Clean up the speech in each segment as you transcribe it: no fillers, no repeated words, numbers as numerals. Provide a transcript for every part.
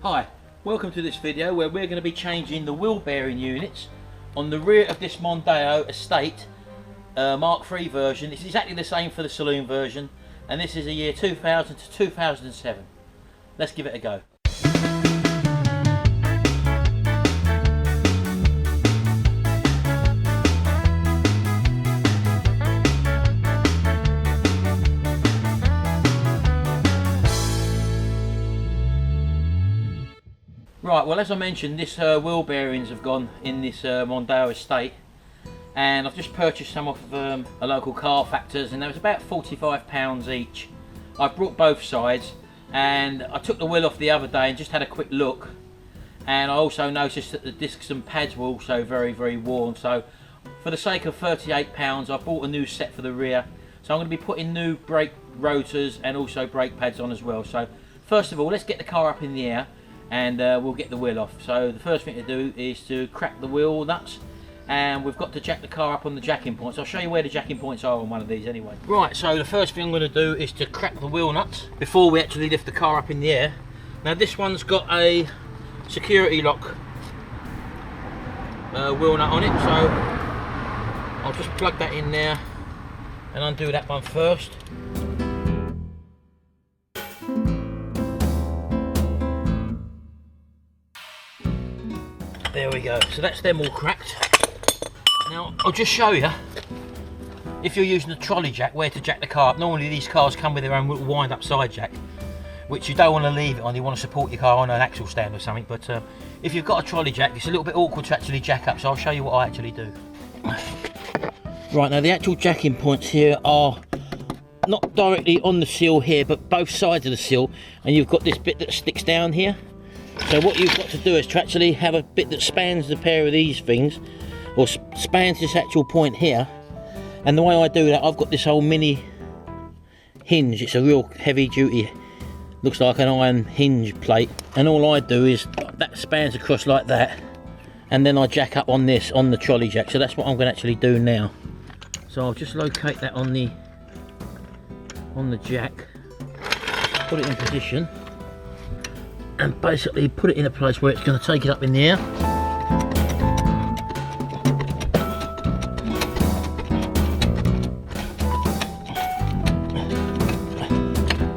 Hi, welcome to this video where we're going to be changing the wheel bearing units on the rear of this Mondeo Estate Mark III version. It's exactly the same for the saloon version, and this is a year 2000 to 2007. Let's give it a go. Right, well, as I mentioned, this wheel bearings have gone in this Mondeo Estate, and I've just purchased some off of a local car factors, and there was about £45 each. I brought both sides, and I took the wheel off the other day and just had a quick look, and I also noticed that the discs and pads were also very worn. So for the sake of £38, I bought a new set for the rear, so I'm going to be putting new brake rotors and also brake pads on as well. So first of all, let's get the car up in the air and we'll get the wheel off. So the first thing to do is to crack the wheel nuts, and we've got to jack the car up on the jacking points. I'll show you where the jacking points are on one of these anyway. Right, so the first thing I'm going to do is to crack the wheel nuts before we actually lift the car up in the air. Now this one's got a security lock wheel nut on it, so I'll just plug that in there and undo that one first. There we go, so that's them all cracked. Now I'll just show you, if you're using a trolley jack, where to jack the car up. Normally these cars come with their own little wind up side jack, which you don't want to leave it on. You want to support your car on an axle stand or something, but if you've got a trolley jack, it's a little bit awkward to actually jack up, so I'll show you what I actually do. Right, now the actual jacking points here are not directly on the sill here, but both sides of the sill, and you've got this bit that sticks down here. So what you've got to do is to actually have a bit that spans the pair of these things, or spans this actual point here. And the way I do that, I've got this whole mini hinge. It's a real heavy duty, looks like an iron hinge plate, and all I do is that spans across like that, and then I jack up on this, on the trolley jack. So that's what I'm going to actually do now. So I'll just locate that on the jack, put it in position, and basically put it in a place where it's going to take it up in the air.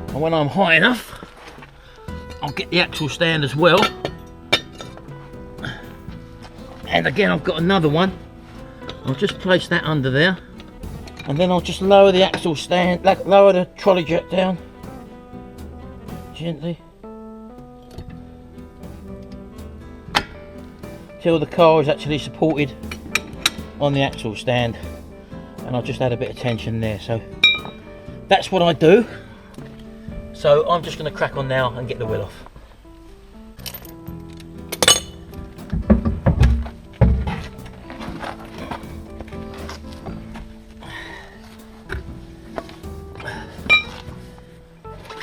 And when I'm high enough, I'll get the axle stand as well. And again, I've got another one. I'll just place that under there, and then I'll just lower the axle stand, lower the trolley jack down gently till the car is actually supported on the axle stand, and I'll just add a bit of tension there. So that's what I do. So I'm just going to crack on now and get the wheel off.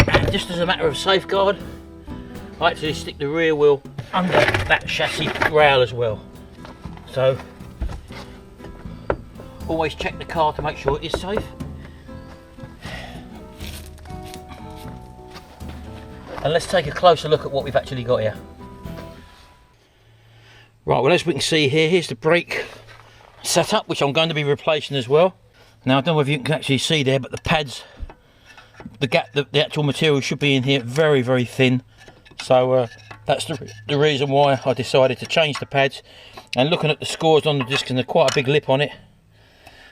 And just as a matter of safeguard, I actually stick the rear wheel under that chassis rail as well. So always check the car to make sure it is safe. And let's take a closer look at what we've actually got here. Right, well, as we can see here, here's the brake setup, which I'm going to be replacing as well. Now I don't know if you can actually see there, but the pads, the actual material should be in here very thin. So that's the reason why I decided to change the pads. And looking at the scores on the disc, and there's quite a big lip on it.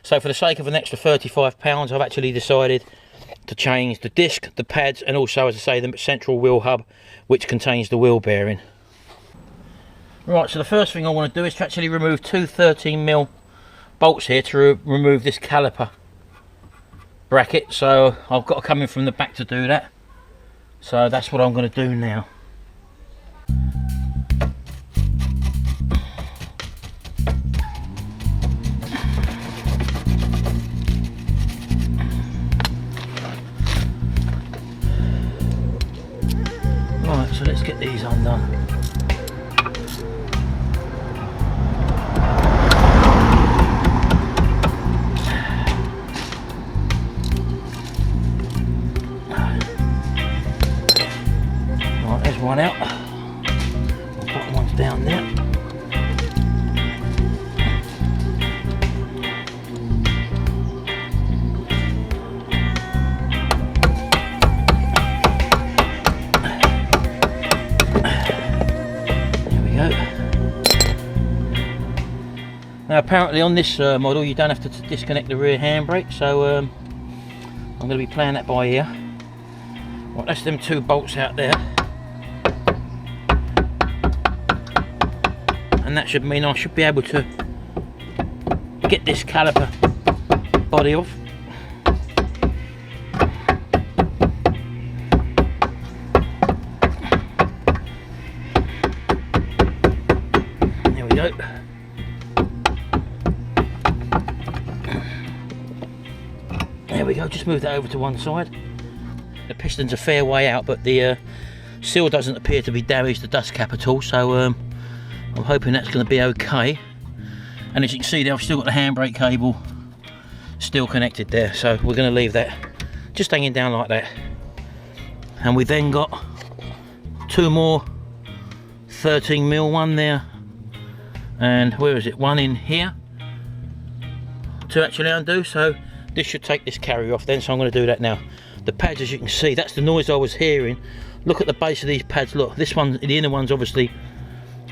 So for the sake of an extra £35, I've actually decided to change the disc, the pads, and also, as I say, the central wheel hub, which contains the wheel bearing. Right, so the first thing I want to do is to actually remove two 13mm bolts here to remove this caliper bracket. So I've got to come in from the back to do that. So that's what I'm going to do now. Right, so let's get these undone. Right, there's one out. down there. There we go. Now apparently on this model you don't have to disconnect the rear handbrake, so I'm going to be playing that by ear. Right, that's them 2 bolts out there. And that should mean I should be able to get this caliper body off. There we go. There we go, just move that over to one side. The piston's a fair way out, but the seal doesn't appear to be damaged, the dust cap at all, so I'm hoping that's going to be okay. And as you can see there, I've still got the handbrake cable still connected there, so we're going to leave that just hanging down like that. And we then got 2 more 13mm, one there, and where is it, one in here to actually undo, so this should take this carrier off then, so I'm going to do that now. The pads, as you can see, that's the noise I was hearing. Look at the base of these pads, look, this one, the inner one's obviously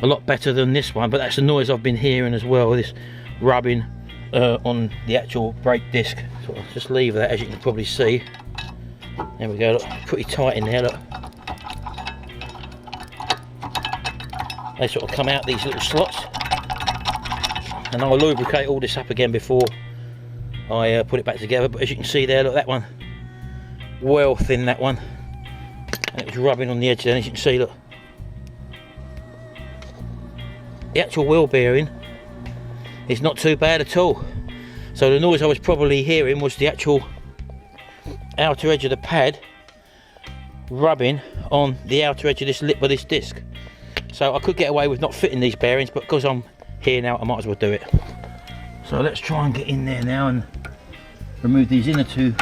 a lot better than this one, but that's the noise I've been hearing as well, this rubbing on the actual brake disc. So I'll just leave that, as you can probably see. There we go, look, pretty tight in there, look. They sort of come out these little slots. And I'll lubricate all this up again before I put it back together, but as you can see there, look, that one, well thin, that one, and it was rubbing on the edge there, as you can see, look. The actual wheel bearing is not too bad at all. So the noise I was probably hearing was the actual outer edge of the pad rubbing on the outer edge of this lip of this disc. So I could get away with not fitting these bearings, but because I'm here now, I might as well do it. So let's try and get in there now and remove these inner 2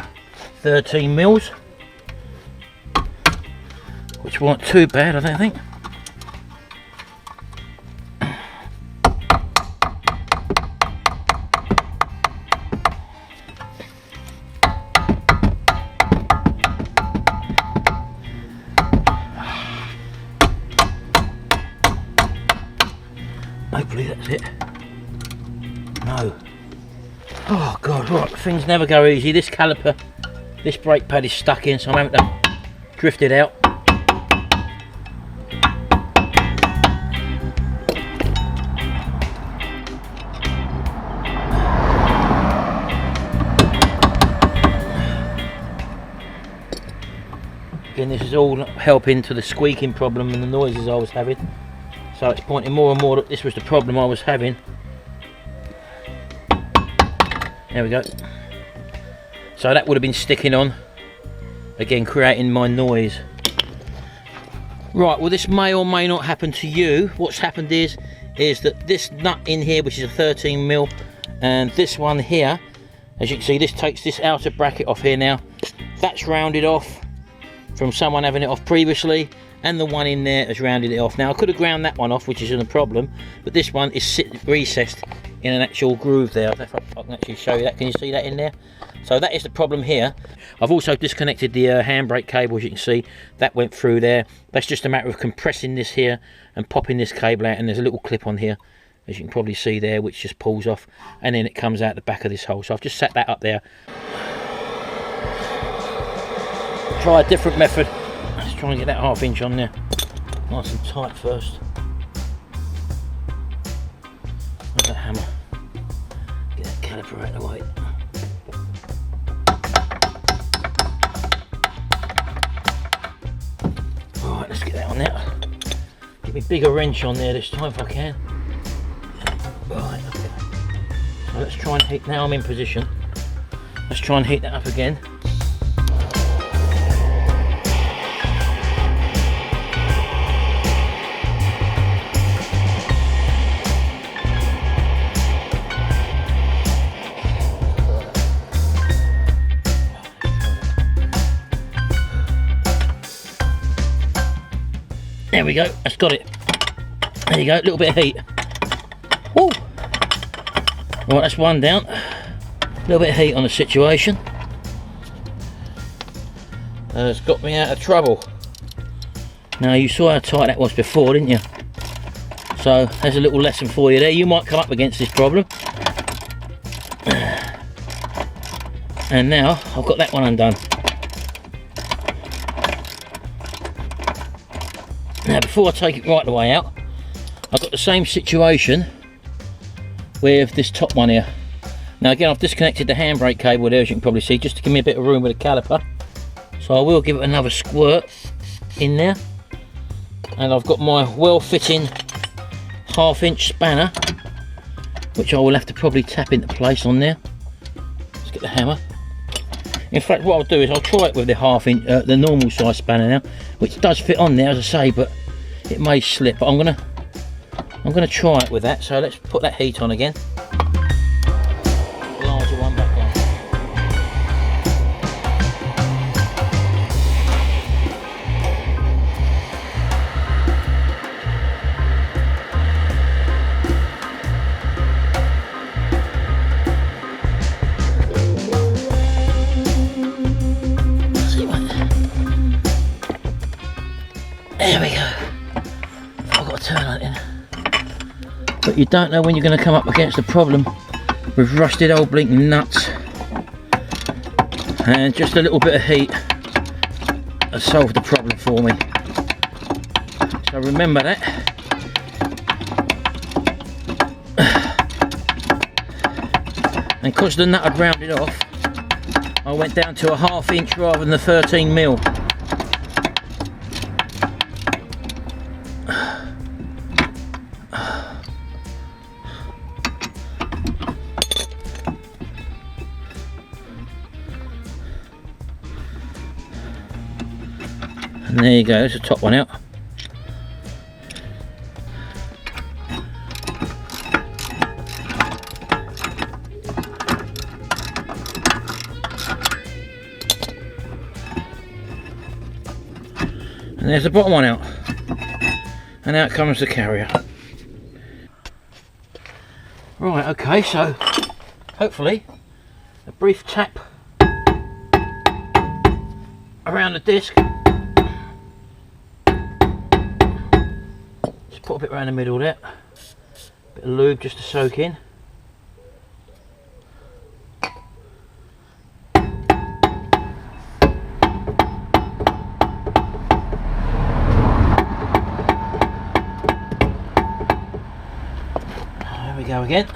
13mm, which weren't too bad, I don't think. Hopefully that's it. No. Oh god, right, things never go easy. This caliper, this brake pad is stuck in, so I'm having to drift it out. Again, this is all helping to the squeaking problem and the noises I was having. So it's pointing more and more that this was the problem I was having. There we go. So that would have been sticking on, again creating my noise. Right, well this may or may not happen to you. What's happened is that this nut in here, which is a 13mm, and this one here, as you can see, this takes this outer bracket off here now. That's rounded off from someone having it off previously, and the one in there has rounded it off. Now I could have ground that one off, which isn't a problem, but this one is recessed in an actual groove there. I don't know if I can actually show you that. Can you see that in there? So that is the problem here. I've also disconnected the handbrake cable, as you can see. That went through there. That's just a matter of compressing this here and popping this cable out, and there's a little clip on here, as you can probably see there, which just pulls off, and then it comes out the back of this hole. So I've just set that up there. Try a different method. Let's try and get that 1/2 inch on there nice and tight first. Where's that hammer? Get that caliper out of the way. Alright, let's get that on there. Give me a bigger wrench on there this time if I can. Right, okay. So let's try and heat, now I'm in position. Let's try and heat that up again. There we go, that's got it. There you go, a little bit of heat. Woo! Right, that's one down. A little bit of heat on the situation. It's got me out of trouble. Now, you saw how tight that was before, didn't you? So there's a little lesson for you there. You might come up against this problem. And now I've got that one undone. Now, before I take it right the way out, I've got the same situation with this top one here. Now again, I've disconnected the handbrake cable there, as you can probably see, just to give me a bit of room with the caliper. So I will give it another squirt in there. And I've got my well-fitting 1/2-inch spanner, which I will have to probably tap into place on there. Let's get the hammer. In fact, what I'll do is I'll try it with the 1/2 inch, the normal size spanner now, which does fit on there, as I say, but it may slip. But I'm gonna try it with that. So let's put that heat on again. Larger one back on. There we go. I've got to turn on it in. But you don't know when you're going to come up against a problem with rusted old blinking nuts. And just a little bit of heat has solved the problem for me. So remember that. And because the nut had rounded off, I went down to a 1/2 inch rather than the 13mm. And there you go, there's the top one out. And there's the bottom one out. And out comes the carrier. Right, okay, so hopefully a brief tap around the disc. Just put a bit around the middle there. Bit of lube just to soak in. There we go again.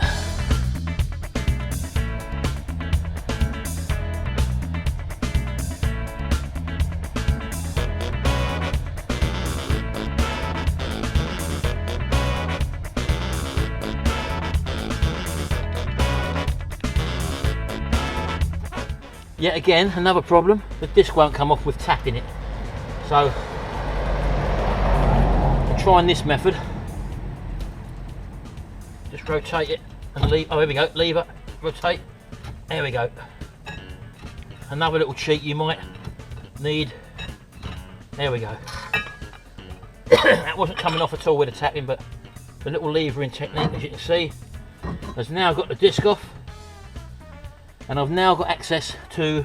Yet again, another problem, the disc won't come off with tapping it. So, I'm trying this method. Just rotate it and leave, oh here we go, lever, rotate, there we go. Another little cheat you might need, there we go. That wasn't coming off at all with the tapping, but the little levering technique, as you can see, has now got the disc off. And I've now got access to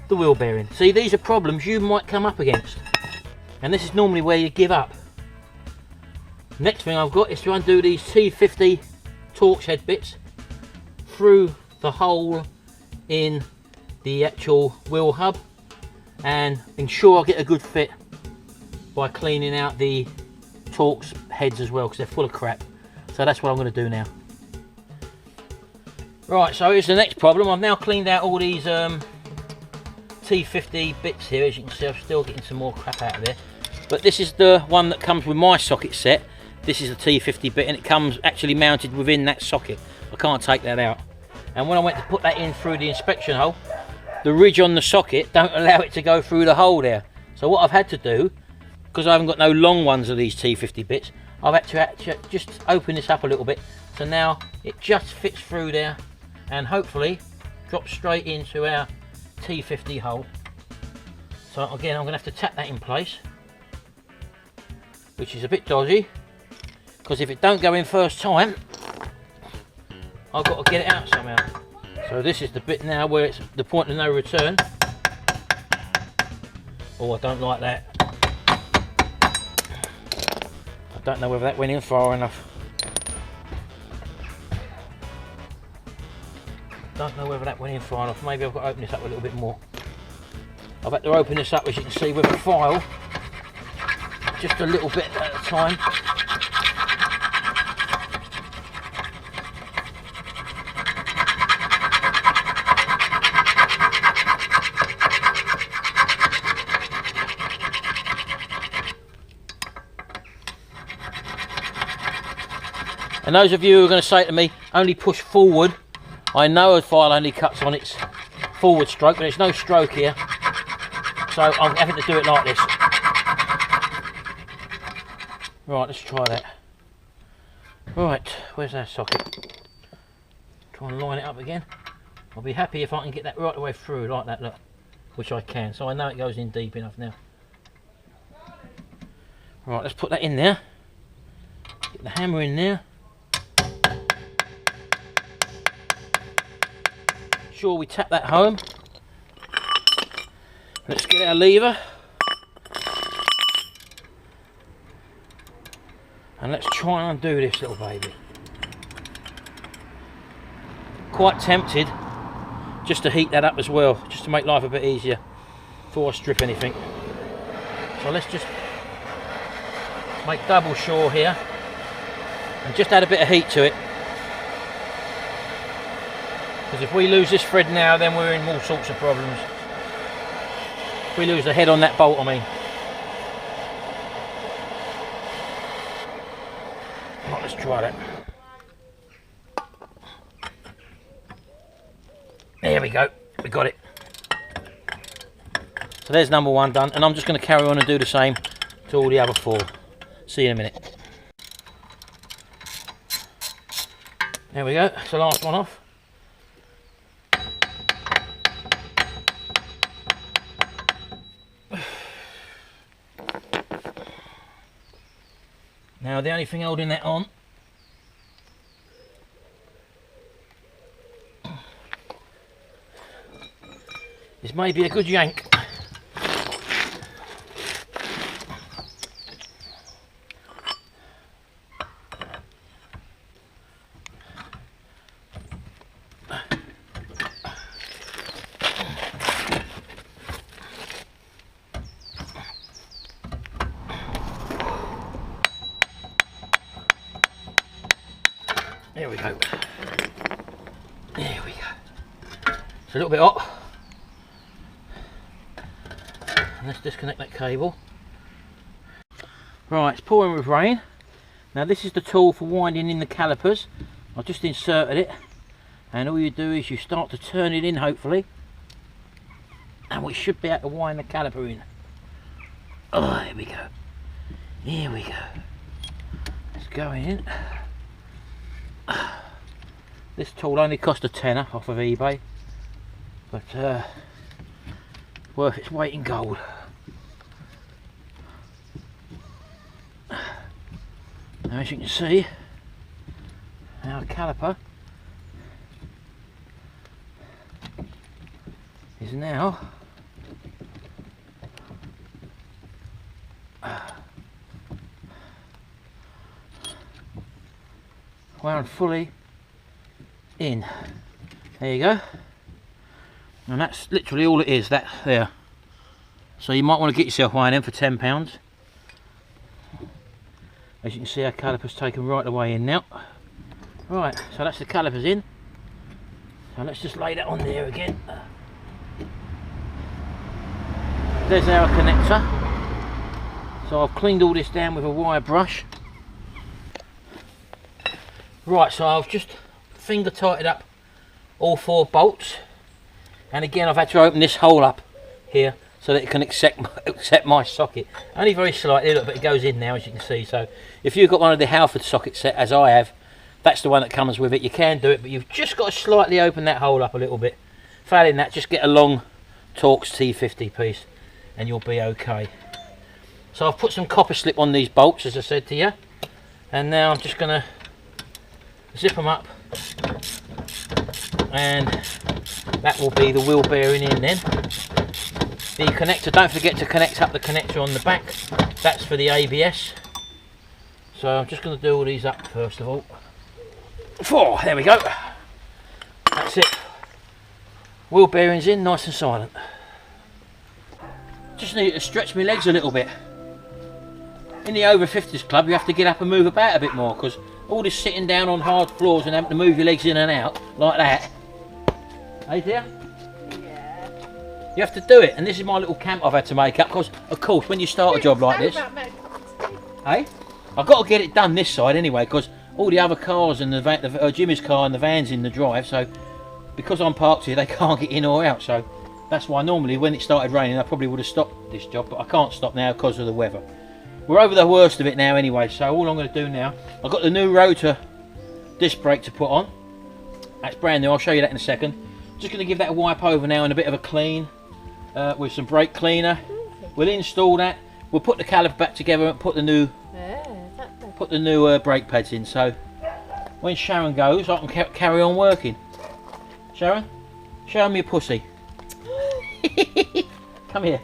the wheel bearing. See, these are problems you might come up against. And this is normally where you give up. Next thing I've got is to undo these T50 Torx head bits through the hole in the actual wheel hub and ensure I get a good fit by cleaning out the Torx heads as well, because they're full of crap. So that's what I'm going to do now. Right, so here's the next problem. I've now cleaned out all these T50 bits here. As you can see, I'm still getting some more crap out of there. But this is the one that comes with my socket set. This is the T50 bit, and it comes actually mounted within that socket. I can't take that out. And when I went to put that in through the inspection hole, the ridge on the socket don't allow it to go through the hole there. So what I've had to do, because I haven't got no long ones of these T50 bits, I've had to actually just open this up a little bit. So now it just fits through there and hopefully drops straight into our T50 hole. So again, I'm going to have to tap that in place, which is a bit dodgy, because if it don't go in first time, I've got to get it out somehow. So this is the bit now where it's the point of no return. Oh, I don't like that. I don't know whether that went in far enough. Don't know whether that went in far enough. Maybe I've got to open this up a little bit more. I've had to open this up, as you can see, with a file, just a little bit at a time. And those of you who are going to say to me, only push forward, I know a file only cuts on its forward stroke, but there's no stroke here. So I'm having to do it like this. Right, let's try that. Right, where's our socket? Try and line it up again. I'll be happy if I can get that right the way through like that, look. Which I can, so I know it goes in deep enough now. Right, let's put that in there. Get the hammer in there. Sure we tap that home. Let's get our lever. And let's try and undo this little baby. Quite tempted just to heat that up as well, just to make life a bit easier before I strip anything. So let's just make double sure here and just add a bit of heat to it. Because if we lose this thread now, then we're in all sorts of problems. If we lose the head on that bolt, I mean. Right, let's try that. There we go, we got it. So there's number one done, and I'm just going to carry on and do the same to all the other four. See you in a minute. There we go, that's the last one off. Now the only thing holding that on is maybe a good yank. There we go. There we go. It's a little bit hot. And let's disconnect that cable. Right, it's pouring with rain. Now this is the tool for winding in the calipers. I've just inserted it. And all you do is you start to turn it in, hopefully. And we should be able to wind the caliper in. Oh, there we go. Here we go. It's going in. This tool only cost a tenner off of eBay, but worth its weight in gold. Now, as you can see, our caliper is now wound fully in. There you go. And that's literally all it is, that there. So you might want to get yourself one in for £10. As you can see, our caliper's taken right away in now. Right, so that's the calipers in. So let's just lay that on there again. There's our connector. So I've cleaned all this down with a wire brush. Right, so I've just finger tightened up all four bolts, and again I've had to open this hole up here so that it can accept my socket. Only very slightly, look, but it goes in now, as you can see. So if you've got one of the Halford socket set, as I have, that's the one that comes with it. You can do it, but you've just got to slightly open that hole up a little bit. Failing that, just get a long Torx T50 piece and you'll be okay. So I've put some copper slip on these bolts, as I said to you. And now I'm just going to zip them up, and that will be the wheel bearing in then. The connector, don't forget to connect up the connector on the back, that's for the ABS. So I'm just going to do all these up first of all. 4, there we go. That's it. Wheel bearings in, nice and silent. Just need to stretch my legs a little bit. In the over 50s club you have to get up and move about a bit more, because all this sitting down on hard floors and having to move your legs in and out like that. Hey dear? Yeah. You have to do it, and this is my little camp I've had to make up, because of course when you start a job like this, hey, I've got to get it done this side anyway, because all the other cars and Jimmy's car and the van's in the drive, so because I'm parked here they can't get in or out. So that's why normally when it started raining I probably would have stopped this job, but I can't stop now because of the weather. We're over the worst of it now anyway, so all I'm going to do now, I've got the new rotor disc brake to put on. That's brand new, I'll show you that in a second. Just going to give that a wipe over now and a bit of a clean with some brake cleaner. We'll install that, we'll put the caliper back together and put the new brake pads in, so when Sharon goes I can carry on working. Sharon, show me your pussy. Come here.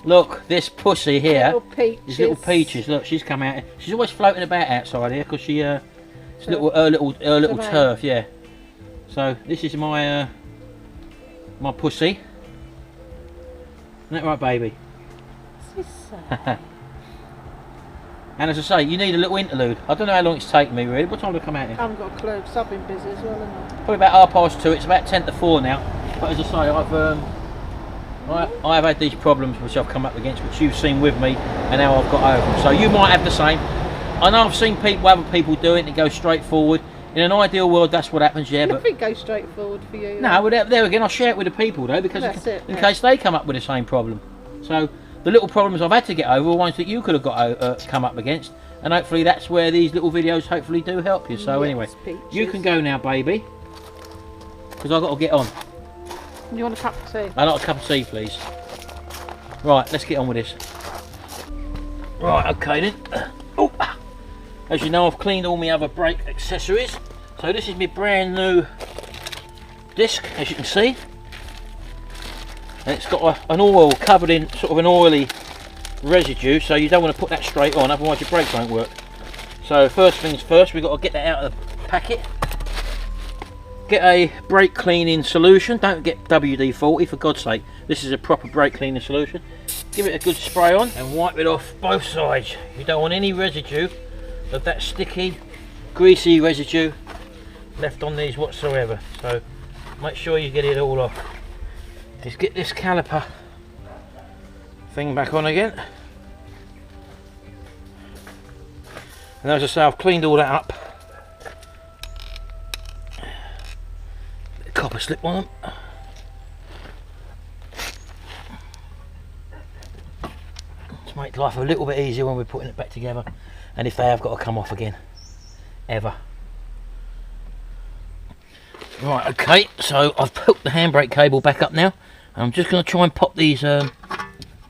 Look, this pussy here, these little peaches. Look, she's come out. She's always floating about outside here because she, it's her little turf, yeah. So this is my my pussy. Isn't that right, baby? And as I say, you need a little interlude. I don't know how long it's taken me really. What time did I come out here? I haven't got a clue, because I've been busy as well, haven't I? Probably about 2:30. It's about 10 to 4 now. But as I say, I've had these problems which I've come up against, which you've seen with me, and now I've got over them. So you might have the same. I know I've seen other people do it and it goes straight forward. In an ideal world, that's what happens, yeah. Nothing goes straight forward for you. No, well, there again, I'll share it with the people though, because in case they come up with the same problem. So the little problems I've had to get over are ones that you could have come up against, and hopefully that's where these little videos hopefully do help you. So anyway, you can go now, baby, because I've got to get on. You want a cup of tea? I'd like a cup of tea, please. Right, let's get on with this. Right, okay then. Oh, as you know, I've cleaned all my other brake accessories. So this is my brand new disc, as you can see. And it's got an oil covered in sort of an oily residue, so you don't want to put that straight on, otherwise your brakes won't work. So first things first, we've got to get that out of the packet. Get a brake cleaning solution. Don't get WD-40 for God's sake. This is a proper brake cleaning solution. Give it a good spray on and wipe it off both sides. You don't want any residue of that sticky, greasy residue left on these whatsoever. So make sure you get it all off. Just get this caliper thing back on again. And as I say, I've cleaned all that up. Copper slip on them. To make life a little bit easier when we're putting it back together, and if they have got to come off again, ever. Right, okay, so I've hooked the handbrake cable back up now. I'm just going to try and pop these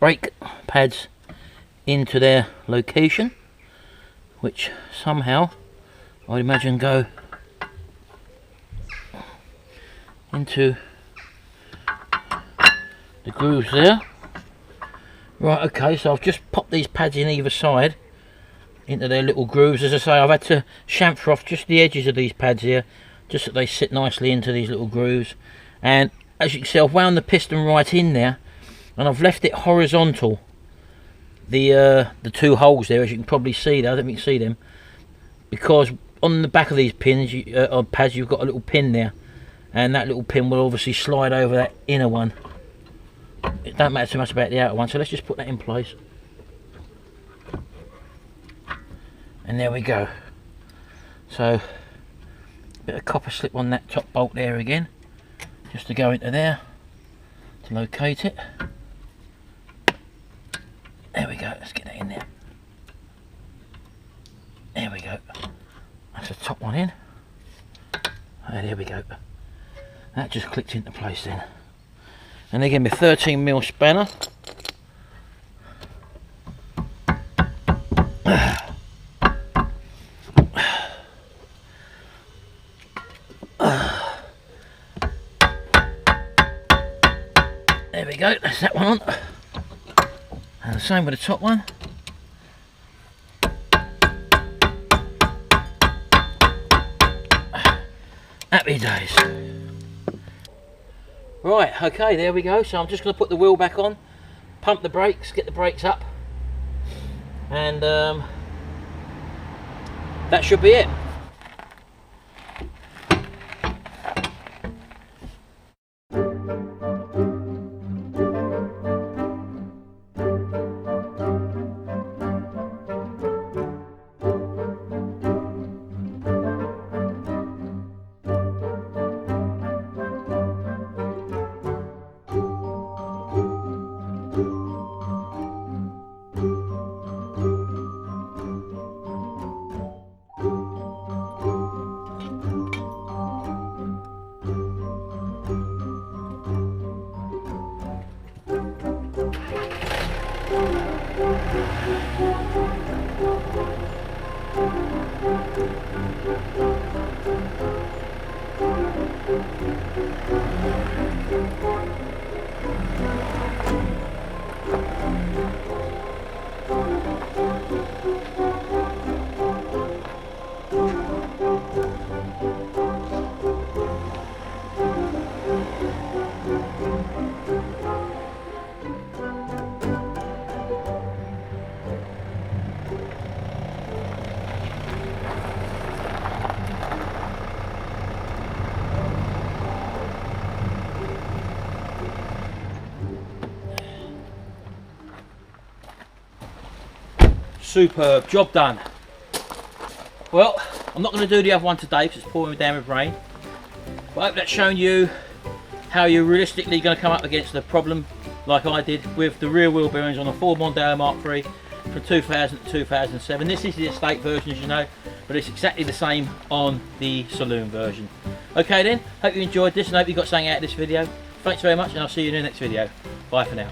brake pads into their location, which somehow I'd imagine go into the grooves there. Right, okay, so I've just popped these pads in either side into their little grooves. As I say, I've had to chamfer off just the edges of these pads here, just so they sit nicely into these little grooves. And as you can see, I've wound the piston right in there, and I've left it horizontal. The two holes there, as you can probably see there, I don't think you can see them, because on the back of these pins, pads, you've got a little pin there, and that little pin will obviously slide over that inner one. It don't matter too much about the outer one, so let's just put that in place. And there we go. So a bit of copper slip on that top bolt there again, just to go into there to locate it. There we go, let's get that in there. There we go. That's the top one in. Oh, there we go. That just clicked into place then. And again, my 13mm spanner. on. And the same with the top one. Happy days. Right, okay, there we go. So I'm just going to put the wheel back on, pump the brakes, get the brakes up, and that should be it. Superb, job done. Well, I'm not going to do the other one today because it's pouring down with rain. But I hope that's shown you how you're realistically going to come up against the problem like I did with the rear wheel bearings on a Ford Mondeo MK3 from 2000 to 2007. This is the estate version, as you know, but it's exactly the same on the saloon version. Okay then, hope you enjoyed this and hope you got something out of this video. Thanks very much, and I'll see you in the next video. Bye for now.